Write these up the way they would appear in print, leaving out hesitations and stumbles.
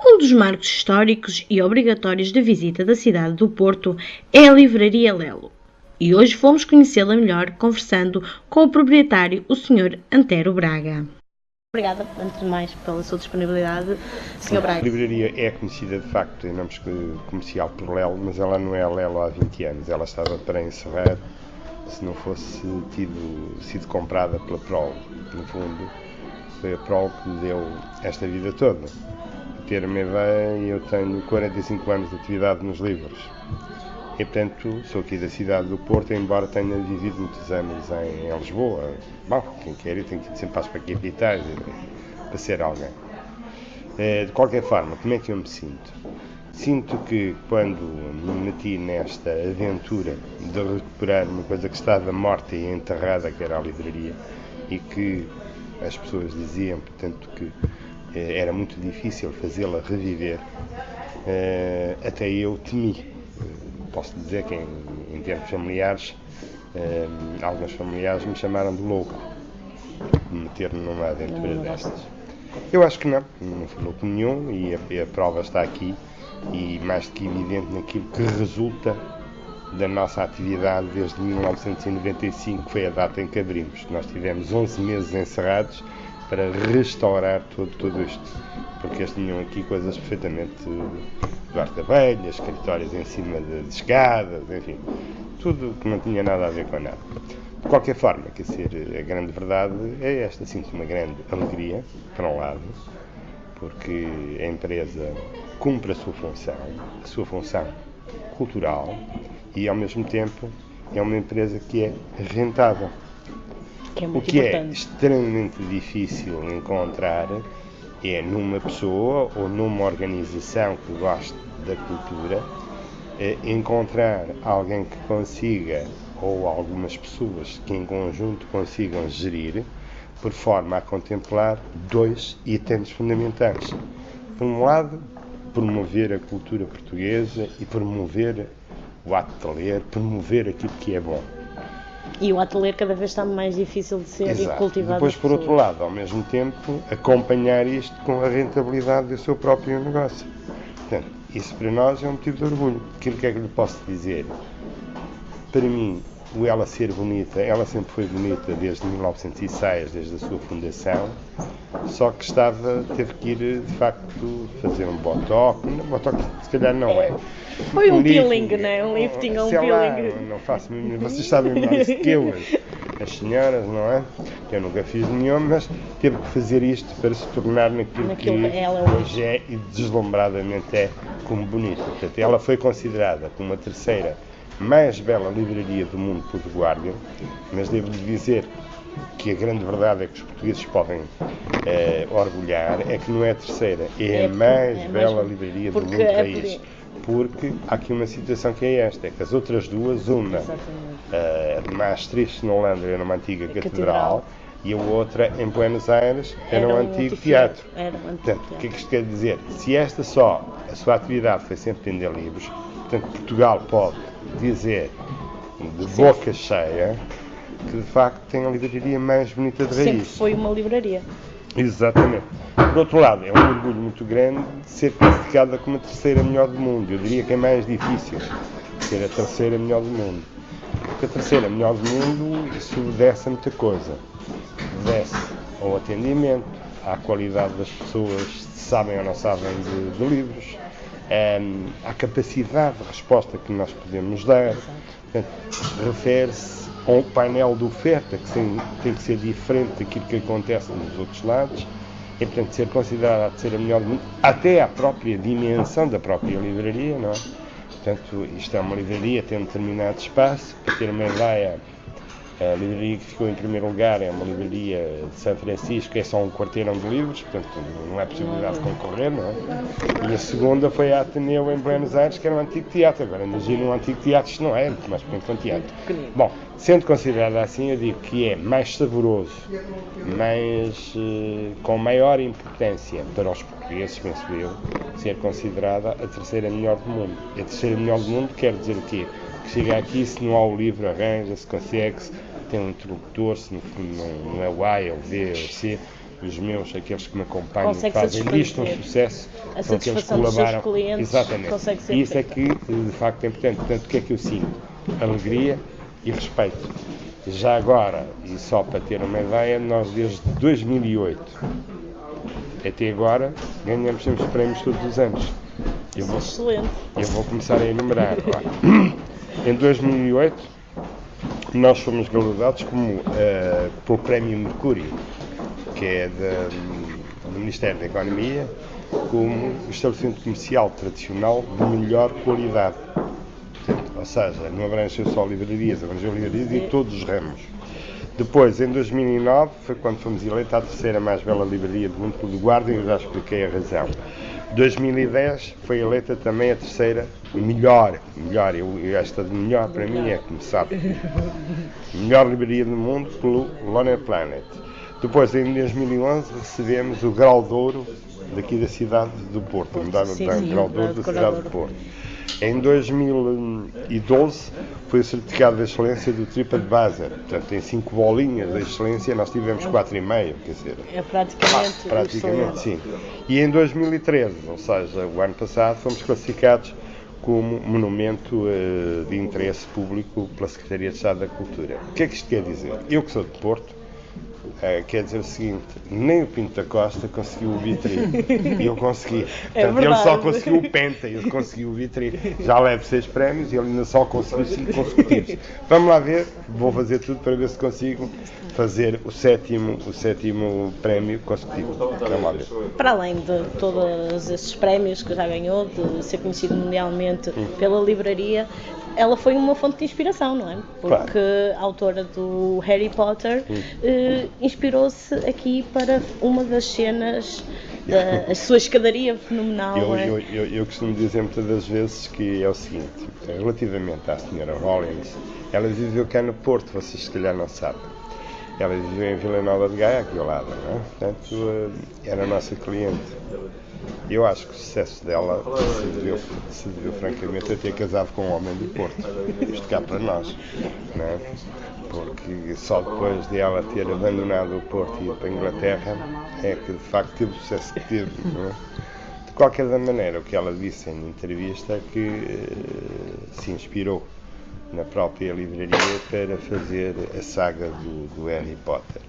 Um dos marcos históricos e obrigatórios da visita da cidade do Porto é a Livraria Lelo. E hoje fomos conhecê-la melhor conversando com o proprietário, o Sr. Antero Braga. Obrigada, antes de mais, pela sua disponibilidade, Sr. Braga. A livraria é conhecida, de facto, em nomes comercial por Lelo, mas ela não é Lelo há 20 anos. Ela estava para encerrar se não fosse sido comprada pela Prol. No fundo, foi a Prol que lhe deu esta vida toda. Para ter uma ideia, eu tenho 45 anos de atividade nos livros. E, portanto, sou aqui da cidade do Porto, embora tenha vivido muitos anos em Lisboa. Bom, quem quer ir tem que ir sempre para as capitais para ser alguém. De qualquer forma, como é que eu me sinto? Sinto que quando me meti nesta aventura de recuperar uma coisa que estava morta e enterrada, que era a livraria, e que as pessoas diziam, portanto, que era muito difícil fazê-la reviver, até eu temi. Posso dizer que em termos familiares, alguns familiares me chamaram de louco por me meter numa aventura destas. Eu acho que não foi louco nenhum, e a prova está aqui, e mais do que evidente naquilo que resulta da nossa atividade desde 1995, que foi a data em que abrimos. Nós tivemos 11 meses encerrados para restaurar tudo isto, porque eles tinham aqui coisas perfeitamente do arte abelha, escritórios em cima de escadas, enfim, tudo que não tinha nada a ver com nada. De qualquer forma, quer dizer, a grande verdade é esta, sinto uma grande alegria, por um lado, porque a empresa cumpre a sua função cultural, e ao mesmo tempo é uma empresa que é rentável. O que é extremamente difícil encontrar é numa pessoa ou numa organização que goste da cultura, encontrar alguém que consiga, ou algumas pessoas que em conjunto consigam gerir, por forma a contemplar dois itens fundamentais. Por um lado, promover a cultura portuguesa e promover o ato de ler, promover aquilo que é bom. E o ato de ler cada vez está mais difícil de ser Exato. E cultivado. Depois, por outro lado, ao mesmo tempo, acompanhar isto com a rentabilidade do seu próprio negócio. Portanto, isso para nós é um motivo de orgulho. Aquilo que é que lhe posso dizer? Para mim, o ela ser bonita, ela sempre foi bonita desde 1906, desde a sua fundação, só que teve que ir, de facto, fazer um botox. Botox, se calhar, não é. Foi um peeling, não é? Um lifting ou um peeling. Não faço mesmo. Vocês sabem mais do que eu, as senhoras, não é? Eu nunca fiz nenhum, mas teve que fazer isto para se tornar naquilo que hoje é, e deslumbradamente é, como bonita. Portanto, ela foi considerada como a terceira mais bela livraria do mundo por The Guardian, mas devo-lhe dizer que a grande verdade é que os portugueses podem orgulhar, é que não é a terceira, é a mais bela livraria do mundo raiz. Porque há aqui uma situação que é esta, é que as outras duas, uma de Maastricht, na Holanda, era uma antiga catedral, e a outra, em Buenos Aires, era um antigo teatro. Portanto, o que é que isto quer dizer? Se esta só, a sua atividade foi sempre vender livros, portanto, Portugal pode dizer de boca cheia que de facto tem a livraria mais bonita de raiz. Sempre foi uma livraria. Exatamente. Por outro lado, é um orgulho muito grande de ser classificada como a terceira melhor do mundo. Eu diria que é mais difícil ser a terceira melhor do mundo. Porque a terceira melhor do mundo, isso desce muita coisa. Desce ao atendimento, à qualidade das pessoas, se sabem ou não sabem de livros, à capacidade de resposta que nós podemos dar. Portanto, refere-se a um painel de oferta que tem que ser diferente daquilo que acontece nos outros lados, e portanto ser considerada a terceira melhor do mundo, até à própria dimensão da própria livraria, não é? Portanto, isto é uma livraria, tem um determinado espaço. Para ter uma ideia, a livraria que ficou em primeiro lugar é uma livraria de São Francisco, é só um quarteirão de livros, portanto não é possibilidade de concorrer, não é? E a segunda foi a Ateneu em Buenos Aires, que era um antigo teatro. Agora imagina um antigo teatro, isto não é, muito mais pequeno que um teatro. Bom, sendo considerada assim, eu digo que é mais saboroso, com maior importância para os portugueses, penso eu, ser considerada a terceira melhor do mundo. E a terceira melhor do mundo quer dizer o quê? Que chega aqui, se não há o livro, arranja-se, consegue-se, tem um interlocutor, se não é o A, é o B, é o C, os meus, aqueles que me acompanham, consegue fazem disto um sucesso, a são aqueles que satisfação dos seus colaboram. clientes. Exatamente. Consegue ser E isso é feita. que, de facto, é importante. Portanto, o que é que eu sinto? Alegria e respeito. Já agora, e só para ter uma ideia, nós desde 2008 até agora ganhamos sempre os prémios todos os anos. Excelente. Eu vou começar a enumerar. Em 2008 nós fomos galardoados pelo Prémio Mercúrio, que é do Ministério da Economia, como o estabelecimento comercial tradicional de melhor qualidade. Ou seja, não abrangeu só livrarias, abrangeu livrarias e todos os ramos. Depois, em 2009, foi quando fomos eleitos a terceira mais bela livraria do mundo pelo Guardian, eu já expliquei a razão. 2010 foi eleita também a terceira melhor, esta de melhor para mim é, como sabe, melhor livraria do mundo pelo Lonely Planet. Depois, em 2011, recebemos o Grau de Ouro daqui da cidade do Porto, o Grau de Ouro da cidade do Porto. Em 2012 foi o certificado de excelência do TripAdvisor, portanto tem 5 bolinhas de excelência, nós tivemos 4,5, quer dizer... É praticamente sim. E em 2013, ou seja, o ano passado, fomos classificados como monumento de interesse público pela Secretaria de Estado da Cultura. O que é que isto quer dizer? Eu que sou de Porto, quer dizer o seguinte, nem o Pinto da Costa conseguiu o vitrine e eu consegui. Portanto, ele só conseguiu o Penta, eu consegui o vitrine. Já levo 6 prémios e ele ainda só conseguiu 5 consecutivos. Vamos lá ver, vou fazer tudo para ver se consigo fazer o sétimo prémio consecutivo. Vamos lá ver. Para além de todos esses prémios que já ganhou, de ser conhecido mundialmente pela livraria, ela foi uma fonte de inspiração, não é? Porque a autora do Harry Potter inspirou-se aqui para uma das cenas da sua escadaria fenomenal. Eu costumo dizer muitas das vezes que é o seguinte, relativamente à senhora Rollins, ela viveu cá no Porto, vocês se calhar não sabem. Ela viveu em Vila Nova de Gaia, aqui ao lado, não é? Portanto, era a nossa cliente. Eu acho que o sucesso dela se deveu francamente a ter casado com um homem do Porto, isto cá para nós, não é? Porque só depois de ela ter abandonado o Porto e ido para a Inglaterra é que de facto teve o sucesso que teve, não é? De qualquer maneira, o que ela disse em entrevista é que se inspirou na própria livraria para fazer a saga do Harry Potter.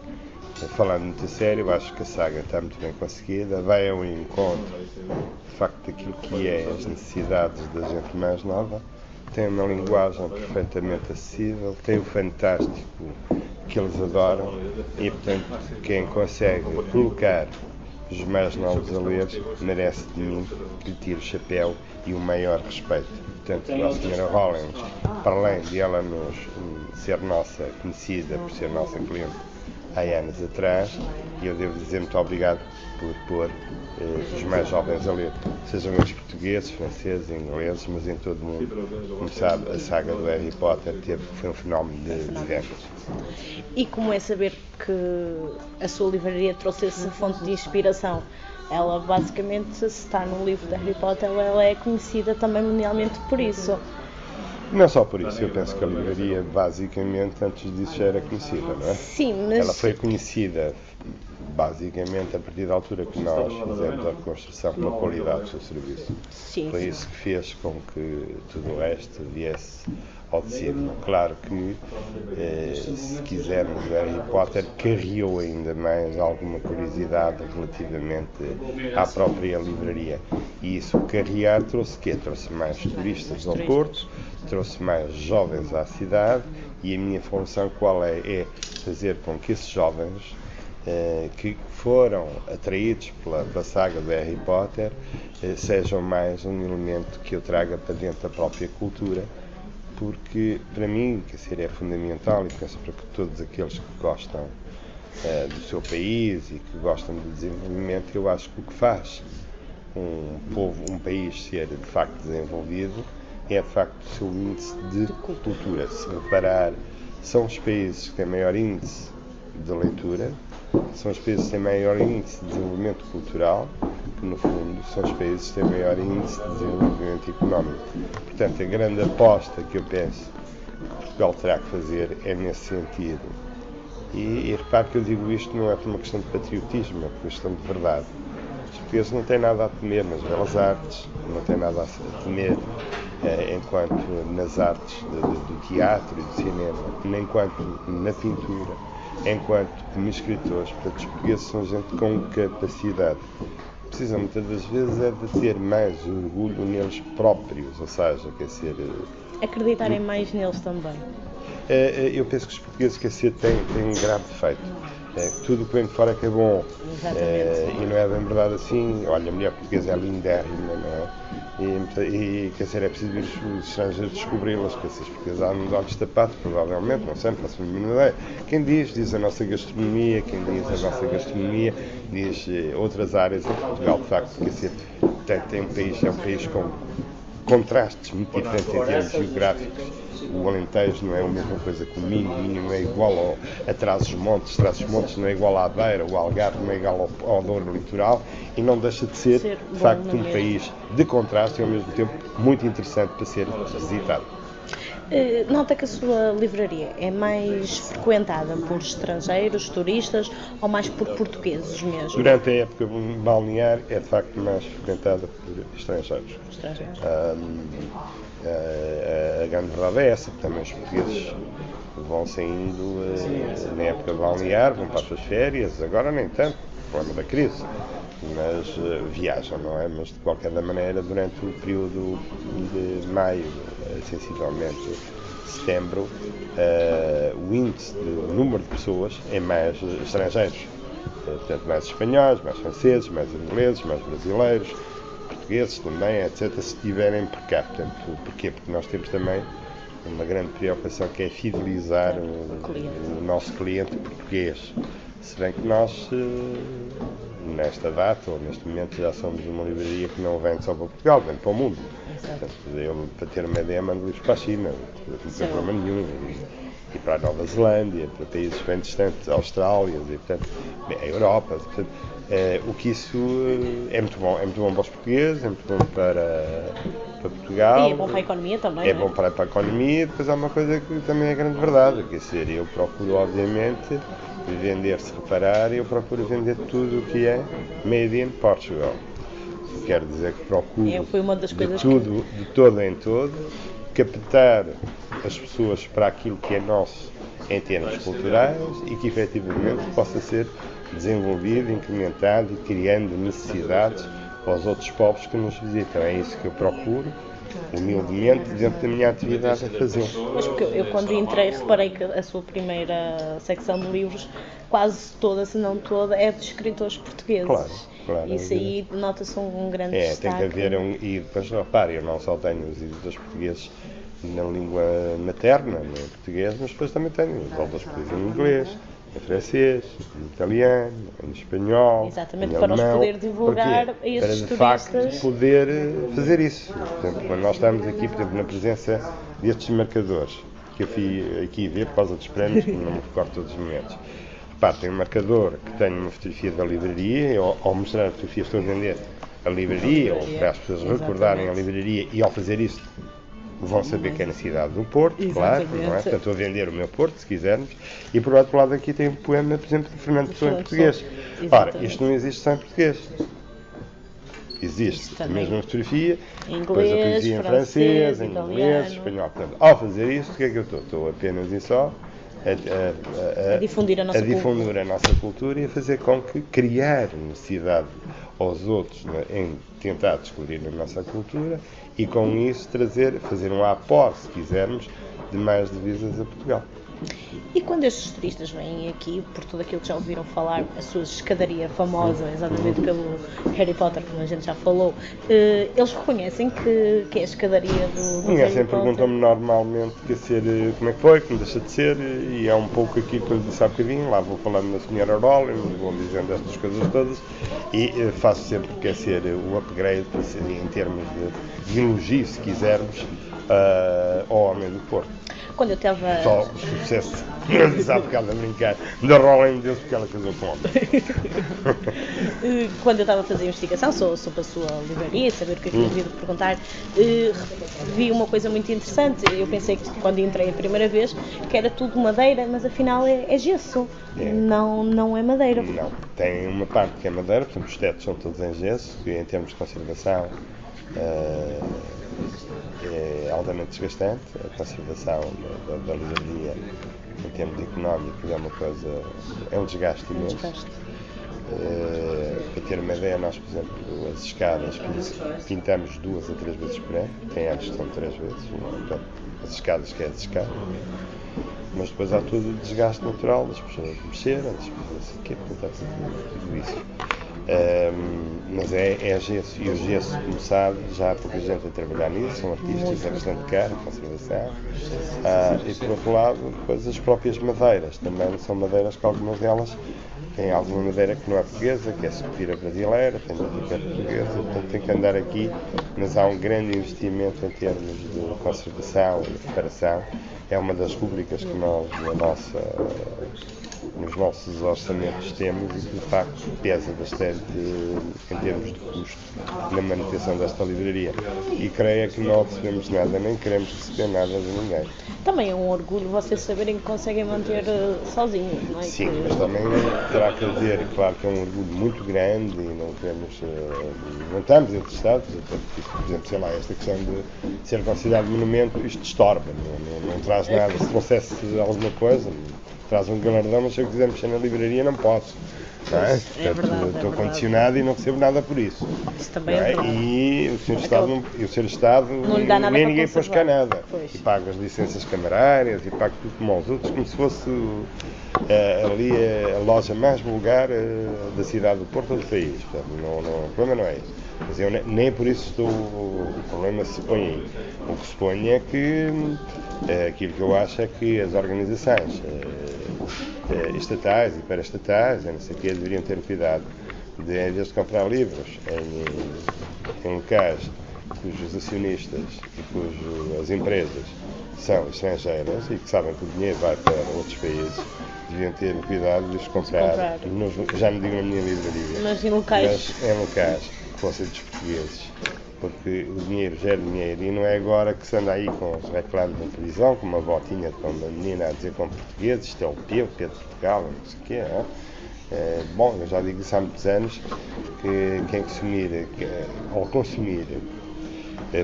Falando muito a sério, eu acho que a saga está muito bem conseguida, vai ao encontro, de facto, daquilo que é as necessidades da gente mais nova, tem uma linguagem perfeitamente acessível, tem o fantástico que eles adoram e, portanto, quem consegue colocar os mais novos a ler merece de mim que lhe tire o chapéu e o maior respeito. Portanto, a senhora Rollins, para além de ela ser nossa conhecida por ser nossa cliente há anos atrás, e eu devo dizer muito obrigado por pôr os mais jovens a ler, sejam eles portugueses, franceses, ingleses, mas em todo o mundo. Como sabe, a saga do Harry Potter foi um fenómeno de vendas. E como é saber que a sua livraria trouxe essa fonte de inspiração? Ela basicamente, se está no livro de Harry Potter, ela é conhecida também mundialmente por isso. Não só por isso, eu penso que a livraria, basicamente, antes disso já era conhecida, não é? Sim, mas... Ela foi conhecida, basicamente, a partir da altura que nós fizemos a reconstrução pela qualidade do seu serviço. Sim. Foi isso que fez com que tudo o resto viesse ao de cima. Claro que, se quisermos, o Harry Potter carreou ainda mais alguma curiosidade relativamente à própria livraria. E isso carrear trouxe o quê? Trouxe mais turistas ao Porto, trouxe mais jovens à cidade, e a minha função qual é? É fazer com que esses jovens que foram atraídos pela saga do Harry Potter sejam mais um elemento que eu traga para dentro da própria cultura, porque para mim, quer dizer, é fundamental, e penso para que todos aqueles que gostam do seu país e que gostam do desenvolvimento, eu acho que o que faz um país ser de facto desenvolvido é de facto o seu índice de cultura. Se reparar, são os países que têm maior índice de leitura, são os países que têm maior índice de desenvolvimento cultural, que no fundo são os países que têm maior índice de desenvolvimento económico. Portanto, a grande aposta que eu penso que Portugal terá que fazer é nesse sentido. E repare que eu digo isto não é por uma questão de patriotismo, é por uma questão de verdade. Os portugueses não têm nada a temer nas belas artes, não têm nada a temer enquanto nas artes do teatro e do cinema, nem enquanto na pintura, enquanto como escritores. Portanto, os portugueses são gente com capacidade. Precisam muitas das vezes é de ter mais orgulho neles próprios, ou seja, quer ser... Acreditarem mais neles também. Eu penso que os portugueses, quer ser, têm um grave defeito. Tudo o que vem de fora é que é bom. E não é bem verdade assim. Olha, a mulher portuguesa é lindérrima, não é? E quer dizer, é preciso ir os estrangeiros descobri-las, que esses portugueses andam de olhos tapados, provavelmente, não sei, não faço a mínima ideia. Quem diz a nossa gastronomia, diz outras áreas em Portugal, de facto, quer dizer, é um país com contrastes muito diferentes em termos geográficos. O Alentejo não é a mesma coisa que o Minho não é igual a Trás-os-Montes não é igual à Beira, o Algarve não é igual ao Douro Litoral, e não deixa de ser de facto, um país de contraste e ao mesmo tempo muito interessante para ser visitado. Nota que a sua livraria é mais frequentada por estrangeiros, turistas, ou mais por portugueses mesmo? Durante a época balnear é de facto mais frequentada por estrangeiros. A grande verdade é essa, porque também os portugueses vão saindo na época balnear, vão para as suas férias, agora nem tanto, por problema da crise, mas viajam, não é? Mas de qualquer maneira, durante o período de maio, sensivelmente setembro, o índice de número de pessoas é mais estrangeiros, portanto mais espanhóis, mais franceses, mais ingleses, mais brasileiros, portugueses também, etc., se estiverem por cá. Portanto, porquê? Porque nós temos também uma grande preocupação que é fidelizar o nosso cliente português. Se bem que nós, nesta data, ou neste momento, já somos uma livraria que não vende só para Portugal, vende para o mundo. Portanto, eu, para ter uma ideia, mando livros para a China, não tem problema nenhum. E para a Nova Zelândia, para países bem distantes, a Austrália, e, portanto, a Europa. Portanto, o que isso é muito bom para os portugueses, é muito bom para Portugal. E é bom para a economia também. É bom para a economia. Depois há uma coisa que também é grande verdade, quer dizer, eu procuro, obviamente, vender, se reparar, eu procuro vender tudo o que é made in Portugal. Quero dizer que procuro foi uma das coisas de todo em todo, captar as pessoas para aquilo que é nosso em termos culturais e que efetivamente possa ser desenvolvido, incrementado e criando necessidades aos outros povos que nos visitam. É isso que eu procuro, humildemente, dentro da minha atividade, a fazer. Mas porque eu quando entrei reparei que a sua primeira secção de livros, quase toda, se não toda, é de escritores portugueses. Claro. Isso aí nota-se um grande destaque. Tem que haver e depois, repare, eu não só tenho os editores portugueses na língua materna, no português, mas depois também tenho os autores portugueses em inglês, em francês, em italiano, em espanhol, exatamente, em para alemão. os poder divulgar a esses turistas. Para, de facto, poder fazer isso. Portanto, quando nós estamos aqui, por exemplo, na presença destes marcadores, que eu fui aqui ver por causa dos prémios, que não me recordo todos os momentos. Repare, tem um marcador que tem uma fotografia da livraria, ao mostrar a fotografia estou a vender a livraria, ou para as pessoas recordarem a livraria, e ao fazer isso vão saber que é na cidade do Porto, claro, não é? Portanto, estou a vender o meu Porto, se quisermos, e por outro lado aqui tem um poema, por exemplo, de Fernando Pessoa em português. Ora, isto não existe só em português. Existe a mesma fotografia, depois a poesia em francês, em inglês, espanhol. Portanto, ao fazer isto, o que é que eu estou? Estou apenas e só a difundir a nossa cultura e a fazer com que criar necessidade aos outros, né, em tentar descobrir a nossa cultura e com isso fazer um aporte, se quisermos, de mais divisas a Portugal. E quando estes turistas vêm aqui, por tudo aquilo que já ouviram falar, a sua escadaria famosa, exatamente pelo Harry Potter, como a gente já falou, eles reconhecem que é a escadaria do Conhecem, Harry Potter? perguntam-me normalmente como é que foi, como deixa de ser, e é um pouco aquilo que eu disse há bocadinho, lá vou falando na Sra. Rowling, vou dizendo estas coisas todas, e faço sempre que é ser o upgrade, em termos de elogio, se quisermos, ao homem do Porto. quando eu estava... Só o sucesso, há bocado a brincar, da Rolling Deus porque ela casou com homem. Quando eu estava a fazer a investigação sobre a sua livraria, saber o que é que eu havia de perguntar, vi uma coisa muito interessante. Eu pensei que quando entrei a primeira vez que era tudo madeira, mas afinal é gesso, não é madeira. Não, tem uma parte que é madeira, portanto os tetos são todos em gesso, e em termos de conservação é altamente desgastante. A conservação da livraria em termos económicos é uma coisa, é um desgaste imenso. Para ter uma ideia, nós, por exemplo, as escadas pintamos 2 a 3 vezes por ano, tem anos que são 3 vezes, portanto, as escadas que é as escadas, mas depois há todo o desgaste natural das pessoas mexerem, das pessoas aqui, portanto, tudo isso. Mas é gesso, e o gesso, como sabe, já há pouca gente a trabalhar nisso, são artistas, é bastante caro, a conservação. E por outro lado, depois as próprias madeiras, também são madeiras que algumas delas têm alguma madeira que não é portuguesa, que é sucupira brasileira, tem outra que é portuguesa, portanto tem que andar aqui, mas há um grande investimento em termos de conservação e reparação. É uma das rubricas que nós, nos nossos orçamentos temos e que de facto pesa bastante em termos de custo na manutenção desta livraria. E creio que não recebemos nada, nem queremos receber nada de ninguém. Também é um orgulho vocês saberem que conseguem manter sozinhos, não é? Sim, mas também terá que dizer, claro que é um orgulho muito grande e não queremos, não estamos interessados, por exemplo, sei lá, esta questão de ser considerado monumento, isto estorba, não traz nada. Se trouxesse alguma coisa, traz um galardão, mas se eu quiser mexer na livraria não posso. Não é? Portanto, estou condicionado e não recebo nada por isso. Isso também é verdade. E o Sr. Estado não lhe dá nada nem ninguém pôs cá nada. Pois. E paga as licenças camarárias e paga tudo como aos outros, como se fosse ali a loja mais vulgar da cidade do Porto ou do país. Portanto, o problema não é esse. Mas eu nem por isso o problema se põe aí. O que se põe é que aquilo que eu acho é que as organizações estatais e paraestatais, não sei o quê, deveriam ter cuidado de, em vez de comprar livros em locais cujos acionistas e cujas empresas são estrangeiras e que sabem que o dinheiro vai para outros países, deviam ter o cuidado de os comprar. Já não digo na minha livraria, mas em locais que fossem dos portugueses, porque o dinheiro gera dinheiro e não é agora que se anda aí com os reclames na televisão, com uma botinha de uma menina a dizer com portugueses, isto é o Pedro de Portugal, não sei o quê, bom, eu já digo isso há muitos anos, que quem ao consumir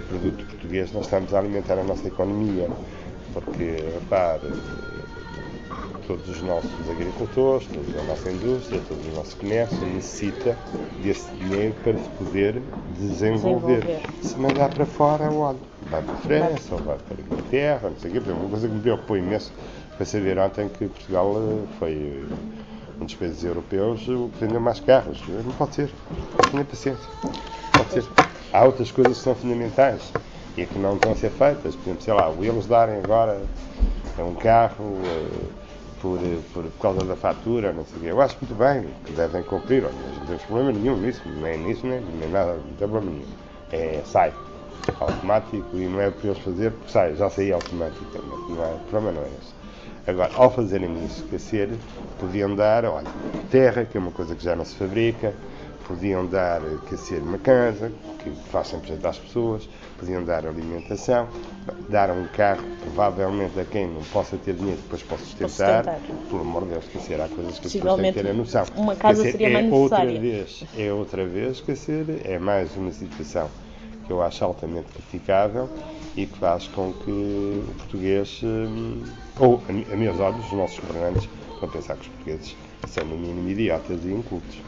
produto português, nós estamos a alimentar a nossa economia, porque, repare, todos os nossos agricultores, toda a nossa indústria, todo o nosso comércio necessita desse dinheiro para se poder desenvolver. Se mandar para fora, olha, vai para a França, ou vai para a Inglaterra, não sei o quê. Uma coisa que me preocupou imenso foi saber ontem que Portugal foi um dos países europeus que vendeu mais carros. Não pode ser. Tenha paciência. Pode ser. Há outras coisas que são fundamentais e que não estão a ser feitas. Por exemplo, sei lá, eles darem agora um carro por causa da fatura, não sei o quê. Eu acho muito bem que devem cumprir. Olha, não temos problema nenhum nisso, nem nisso, nem nada, não tem problema nenhum. Sai automático e não é para eles fazer, porque sai, já saía automaticamente. O problema não é esse. Agora, ao fazerem isso, podiam dar, olha, terra, que é uma coisa que já não se fabrica, podiam dar, uma casa, que faz sempre às pessoas, podiam dar alimentação, dar um carro, provavelmente a quem não possa ter dinheiro, depois possa sustentar. Por amor de Deus, há coisas que as pessoas têm que ter a noção. Uma casa seria mais necessária. Outra vez, é mais uma situação que eu acho altamente criticável e que faz com que o português, ou a meus olhos, os nossos governantes, vão pensar que os portugueses são no mínimo idiotas e incultos.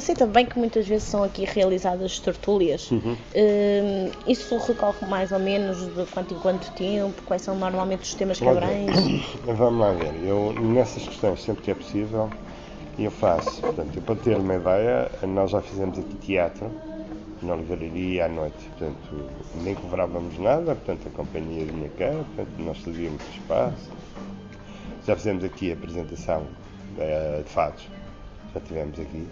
Sei também que muitas vezes são aqui realizadas tertúlias. Isso recorre mais ou menos de quanto em quanto tempo? Quais são normalmente os temas que abrangem? Vamos lá ver. Eu, nessas questões, sempre que é possível, eu faço. Portanto, para ter uma ideia, nós já fizemos aqui teatro na livraria à noite. Portanto, nem cobrávamos nada, portanto, a companhia vinha cá, portanto, nós cedíamos o espaço. Já fizemos aqui a apresentação de fados. Já tivemos aqui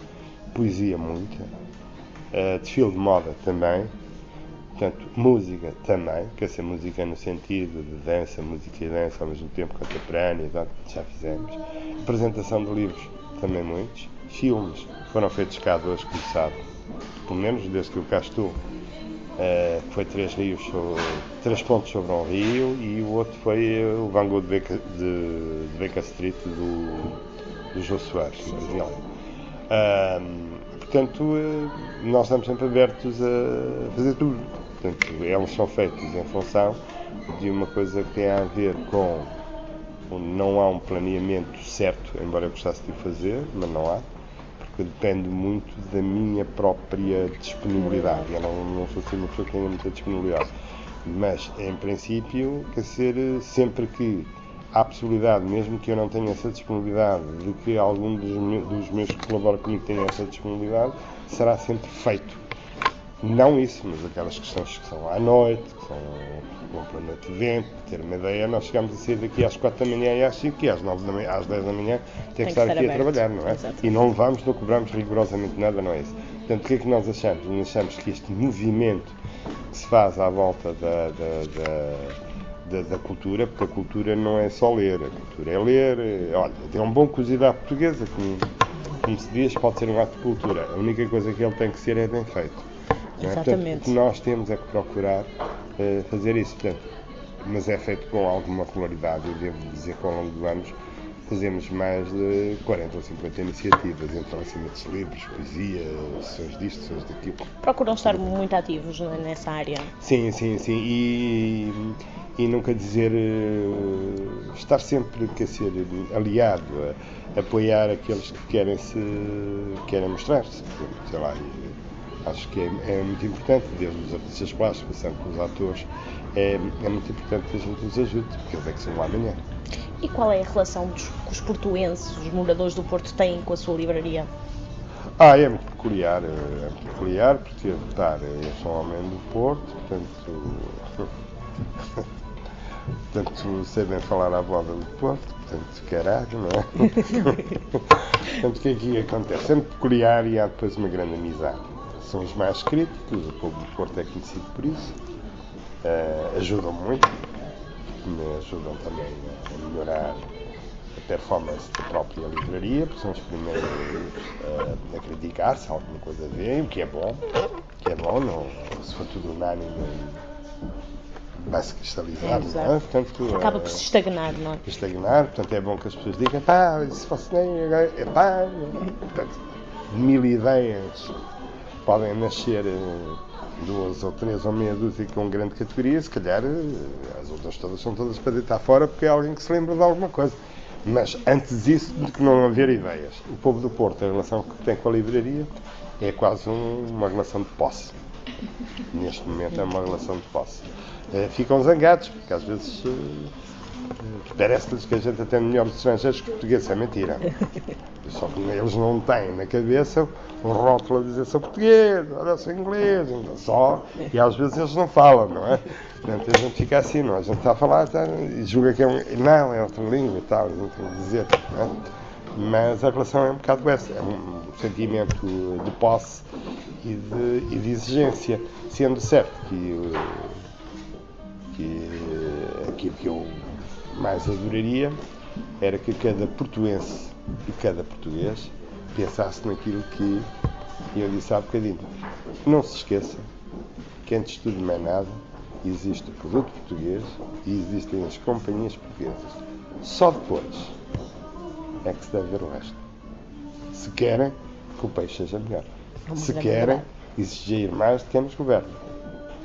poesia muita, desfile de moda também, Portanto, música também, quer ser música no sentido de dança, música e dança ao mesmo tempo, contemporânea, já fizemos. Apresentação de livros, também muitos. Filmes foram feitos cá de hoje, começado, pelo menos desde que eu cá estou. Foi 3 pontos sobre um rio, e o outro foi o Van Gogh de Baker Street do Jô Soares, brasileiro. Portanto, nós estamos sempre abertos a fazer tudo. Portanto, eles são feitos em função de uma coisa que tem a ver com... Não há um planeamento certo, embora eu gostasse de fazer, mas não há, porque depende muito da minha própria disponibilidade. Eu não sou assim uma pessoa que tenha muita disponibilidade. Mas, em princípio, quer ser sempre que há possibilidade, mesmo que eu não tenha essa disponibilidade, de que algum dos meus que colaboram comigo tenha essa disponibilidade, será sempre feito. Não isso, mas aquelas questões que são à noite, que são um plano de vento, ter uma ideia, nós chegamos a sair daqui às 4 da manhã e às 5 e às 9 da manhã, às 10 da manhã tem que estar aqui aberto a trabalhar, não é? Exatamente. E não cobramos rigorosamente nada, não é isso. Portanto, o que é que nós achamos? Nós achamos que este movimento que se faz à volta da cultura, porque a cultura não é só ler, a cultura é ler, olha, tem um bom cozido à portuguesa, como se diz, pode ser um ato de cultura, a única coisa que ele tem que ser é bem feito. Exatamente. Portanto, o que nós temos é que procurar fazer isso, portanto, mas é feito com alguma regularidade. Eu devo dizer que ao longo do ano fazemos mais de 40 ou 50 iniciativas, então lançamentos de livros, poesia, sessões disto, sessões daquilo. Procuram estar muito ativos, não é, nessa área? Sim, e nunca dizer, estar sempre a ser aliado, a apoiar aqueles que querem mostrar-se, sei lá. Acho que é muito importante, desde os artistas plásticos, passando pelos atores, é muito importante que a gente os ajude, porque eles é que são lá amanhã. E qual é a relação que os portuenses, os moradores do Porto, têm com a sua livraria? É muito peculiar, porque eu sou um homem do Porto, portanto sei bem falar à volta do Porto, portanto, caralho, não é? Portanto, o que é que acontece? É muito peculiar e há depois uma grande amizade. São os mais críticos, o povo do Porto é conhecido por isso, ajudam muito, ajudam também a melhorar a performance da própria livraria, porque são os primeiros a criticar se alguma coisa vem, o que é bom, não, se for tudo unânime vai se cristalizar, não é? Portanto, acaba por se estagnar, não é? Portanto é bom que as pessoas digam, se fosse nem, portanto, 1000 ideias podem nascer 2 ou 3 ou meia dúzia com grande categoria, se calhar as outras todas são todas para deitar fora porque é alguém que se lembra de alguma coisa. Mas antes disso, de que não haver ideias, o povo do Porto, a relação que tem com a livraria é quase uma relação de posse. Neste momento é uma relação de posse. Ficam zangados, porque às vezes parece-lhes que a gente atende melhor os estrangeiros que os portugueses, é mentira. Só que eles não têm na cabeça um rótulo a dizer sou português, olha, sou inglês, só, e às vezes eles não falam, não é? Portanto, a gente fica assim, não, a gente está a falar e julga que não, é outra língua e tal, a gente tem que dizer, não é? Mas a relação é um bocado essa, é um sentimento de posse e de exigência, sendo certo que aquilo que eu mais adoraria era que cada portuense e cada português pensasse naquilo que eu disse há bocadinho. Não se esqueça que antes de tudo mais nada existe o produto português e existem as companhias portuguesas. Só depois é que se deve ver o resto. Se querem que o peixe seja melhor. Se querem exigir mais de quem nos governa.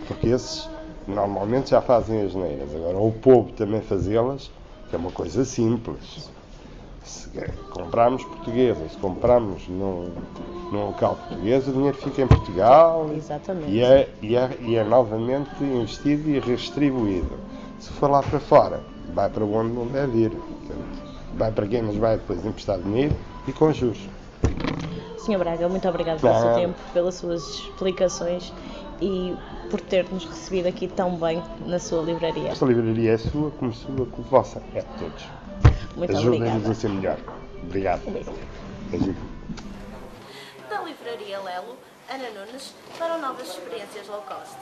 Porque esses normalmente já fazem as neiras. Agora o povo também fazê-las, que é uma coisa simples. Se comprarmos portuguesas, se comprarmos num local português, o dinheiro fica em Portugal. Exatamente. E é novamente investido e redistribuído. Se for lá para fora, vai para onde não deve ir. Portanto, vai para quem nos vai depois emprestar dinheiro e com juros. Sr. Braga, muito obrigado pelo seu tempo, pelas suas explicações e por ter-nos recebido aqui tão bem na sua livraria. Esta livraria é sua, como vossa, é de todos. Muito Ajudem-nos a ser melhor. Obrigado. Beijinho. Da Livraria Lelo, Ana Nunes, para novas experiências low cost.